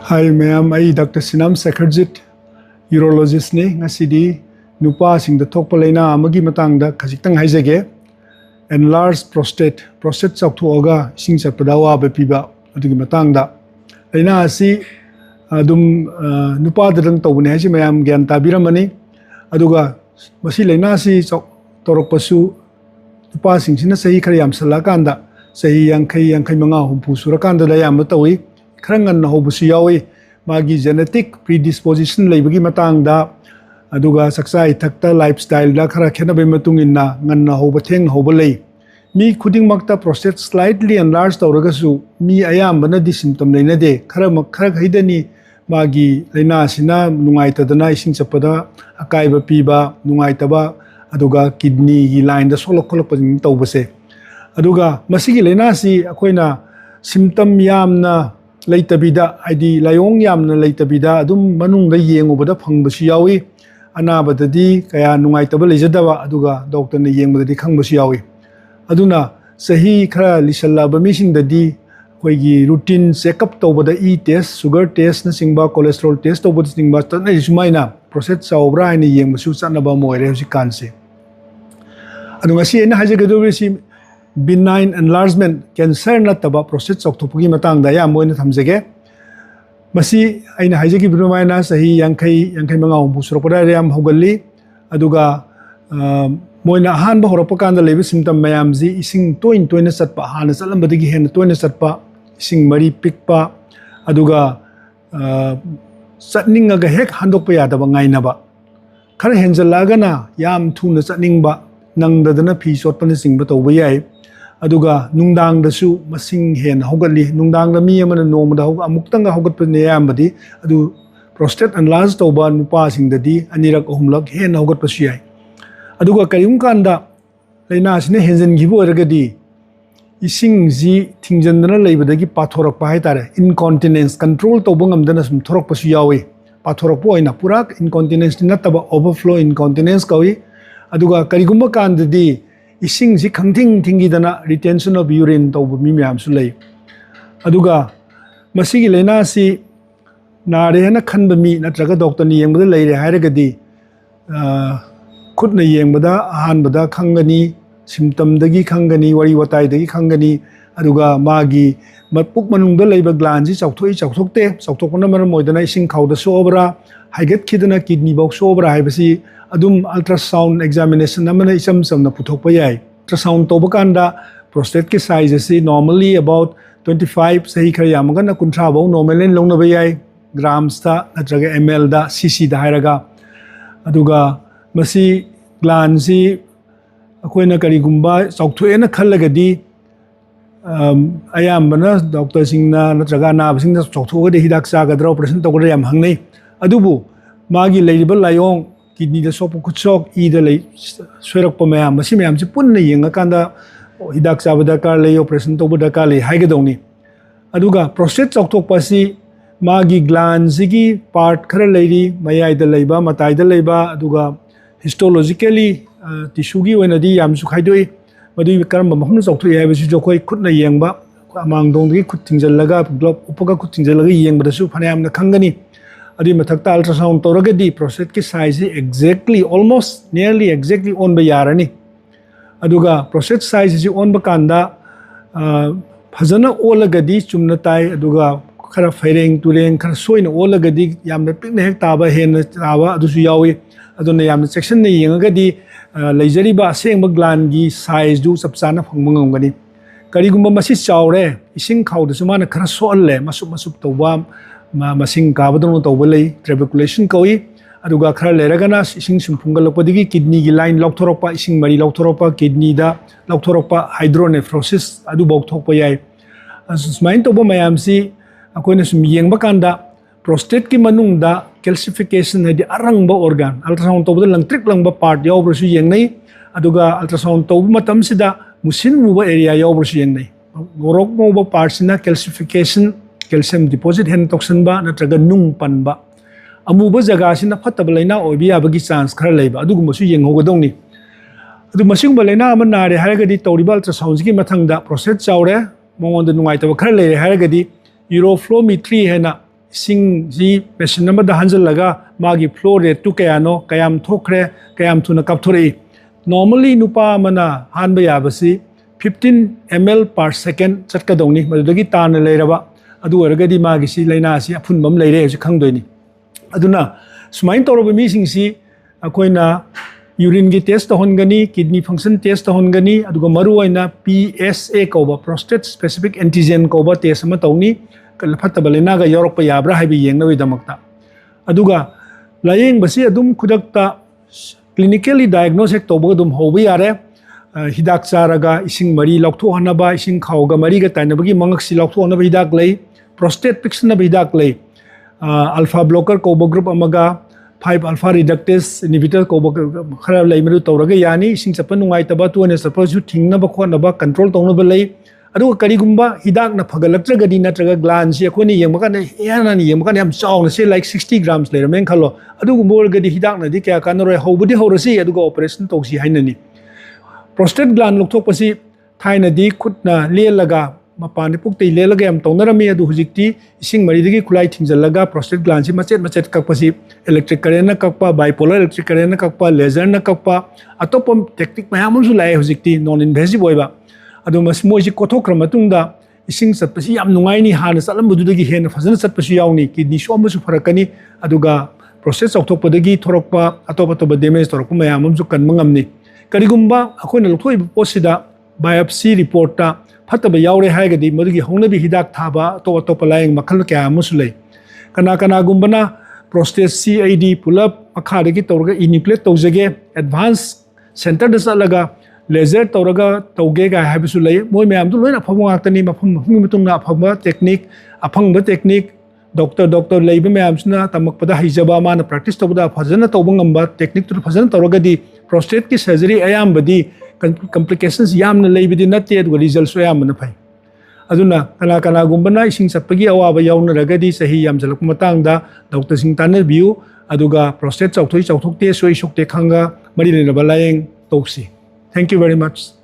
Hi, ma'am. I Dr. Sinam Sekharjit, Urologist ni ngasidi nupa sing the thokpa laina amagi matangda khajitang haijage enlarged prostate chakthuaga sing chapadawa bepiba adugi matangda laina asi adum nupa dadang tawne haji ma'am gyan tabiramani aduga masi laina asi torokpasu nupa sing sina sahi khari yam salakanda sahi yankai manga humpu surakanda da yam tawi Krangan na hobusu yawi magi genetic predisposition laibagi matangda aduga saksa ithakta lifestyle da khara khenabe matungin na ngan na hobatheng hobalei mi khuding makta prostate slightly enlarged tawragasu mi ayambana di symptom leina de khara haidani magi leina sina nungai tadana ising chapada akaiba piba nungai taba aduga kidney gi line da solok kholok pajing tawbase aduga masigi leina si akoina symptom yamna Leitabida, ID Layong Yamna Leitabida, Adum Manung Yang over the Pangbusiawi, Anabadadi, Kaya Nungaitaba Lizadawa, Aduga, Doctor Yang with the Kangbusiawi. Aduna, Sahi Kra Lishalaba missing the D, Wagi routine check up over the E test, sugar test, Nasingba, cholesterol test over the thing, but is mina, process Saubra and Yang Susanaba Moy, as you can say. Adungasi and Hajagadurisi. Benign enlargement cancer na taba prostate chakthupugi matang da ya moina thamjege masi aina haijegi birumaina sahi yankai manga humpu surakpada yam hogalli aduga moina han ba horopa kanda lebe symptom mayamji ising toin satpa hana salambadigi hen toin satpa ising mari pikpa aduga satninga ga hek handokpa yadaba ngainaba khara henjalaga na yam thuna satningba nangdadana phi sotpani singba tawba yai aduga nungdang dasu masing hen hogali nungdang da mi amana nomda hog amuktanga hogat pne yambadi adu prostate enlarged toba nupa sing dadi anirak ohumlak hen hogat pasiyai aduga kayum kanda leina sine henjen gibo ergadi ising ji thingjandana leibadagi pathorak pa haitare incontinence control toba ngamdana sum thorok pasiyawi pathorak po ina purak incontinence nataba overflow incontinence kawi aduga karigumba kandadi Ising si kangting tingidana retention of urine tawba mi myam su lei aduga masigi leina si nare hena khanba mi natraga doctor ni yengba leire hairagadi khutna yengbada ahanbada khangani symptom dagi khangani wari watai dagi khangani aduga magi mapuk manungda leiba gland ji chawthokte chawthokna maram moidana ising khawda sobra haigat khidana kidney box sobra haibasi adum ultrasound examination namana isam samna puthokpa yai ultrasound toba kanda prostate ke size is normally about 25 sahi khari yamagana kunthra bo normal en longna bayai grams ta natraga ml da cc da hairaga aduga masi gland si akoina kari gumba chawthoena khallagadi ayambana doctor singna natraga na singna chawthoga de hidak chagadra operation togada yam hangnei adubu magi leiriba layong kidney da sopu kuchok e da lei soirak pa mayam masi mayam si punna yenga kanda hidak sabada kar lei operation toba da kar lei haigadawni aduga prostate chawthokpa si magi gland sigi part khara leiri mayai da leiba matai da leiba aduga histologically tissue gi oina di yam su khaidoi madu karamba mahum chawthoi haibasi jokoi khutna yengba amangdong gi khut thingjallaga glove upaga khut thingjallaga yengba da su phanayam na khangani Adi mathakta ultrasound toragadi prostate ki size exactly almost nearly exactly on ba yarani aduga prostate size is on ba kanda phajana olagadi chumna tai aduga khara faireng tureng khara soina olagadi yamna pikna hek taba hen taba adusu yawi aduna yamna section ne yengagadi leijari ba sengba gland gi size du sapchana phangmangam karigumba masi chawre ising khawda sumana khara solle masup tawba masing kabadon tawbalei trabeculation kawi aduga khara leragana ising simphungalapodigi kidney gi line lokthoropa ising mari lokthoropa kidney da lokthoropa hydronephrosis adu bokthokpa yai asmain toba mayam si akoina sum yengba kanda prostate ki manung da calcification hadi arangba organ ultrasound toba langtrik langba part yawbru su yengnai aduga ultrasound toba matam sida musin muba area yawbru su yengnai gorok mo part sina calcification calcium deposit hen toxin ba natraga nung pan ba amuba jaga sina phatab leina obi abagi chance khara leiba adugum su yenghogadongni adu masing ba leina amanare haragadi tawriba ultrasound gi mathangda prostate chawre mongonda nungai taw khara leire haragadi uroflowmetry hena sing ji machine number da hanjal laga magi flow rate tu kayano kayam thokre kayam thuna kapthori normally nupa mana hanba yabasi 15 ml per second chatka dongni madudagi tan leiraba adu ergadi magi si laina si aphun bam leire ji khangdoini aduna sumain toroba mi sing si akoina urine gi test hongani kidney function test hongani aduga maru oina PSA koba prostate specific antigen koba test ma tawni kalfataba laina ga yorok pa yabra haibi yengna damakta aduga layeng basi adum khudakta clinically diagnostic toba dum hobi yare hidak charaga ising mari loktho hanaba ising khawga mari ga tainabagi mangaksi loktho hanaba hidak lei prostate fixna hidak lei alpha blocker koba group amaga 5 alpha reductase inhibitor koba khara lei meru tawraga yani ising chapa nungai taba tu ne suppose you thingna ba khona ba control tawna ba lei adu kari gumba hidak na phagalaktra gadi na traga gland si akoni yengma kan yana ni yengma kan yam chawna se like 60 grams le ramen khalo adu gumbol gadi hidak na di kya kanore hobudi horasi adu go operation tawsi hainani prostate gland lokthok pasi thaina di khutna lelaga mapan ni pukti lelaga yam tonarami adu hujikti ising mari digi khulai thingjallaga prostate gland si macet kakpasi electric current na kakpa bipolar electric current na kakpa laser na kakpa atopom technique mayam su lai hujikti non invasive oiba adu mas moji kothokra matungda ising satpasi yam nungai ni hana salam bududagi hen fazana satpasi yauni kidney shom su farakani aduga prostate chawthokpadagi thorokpa atopa damage torokpa mayam su kan mangamni karigumba akoina lothoi posida biopsy report ta fataba yaure haigadi madugi hongnabi hidak thaba to laing makhal kya musulai kana gumbana prostate CAD pull up akhadagi torga enucleate tawjage advanced center da salaga laser tawraga tawge ga habisulai moi mayam du loina phamo ngaktani mafam mitungna phamba technique aphangba technique doctor leiba mayam suna tamakpada hijaba mana practice tawda phajana tawbangamba technique tu phajana tawragadi prostate ki surgery ayambadi complications yamna leibidi natte adu results ayamna phai aduna kana gumbana ising sapagi awaba yauna ragadi sahi yamjalak matangda doctor sing taner view aduga prostate chawthokte soi sokte khanga mari le balayeng toksi thank you very much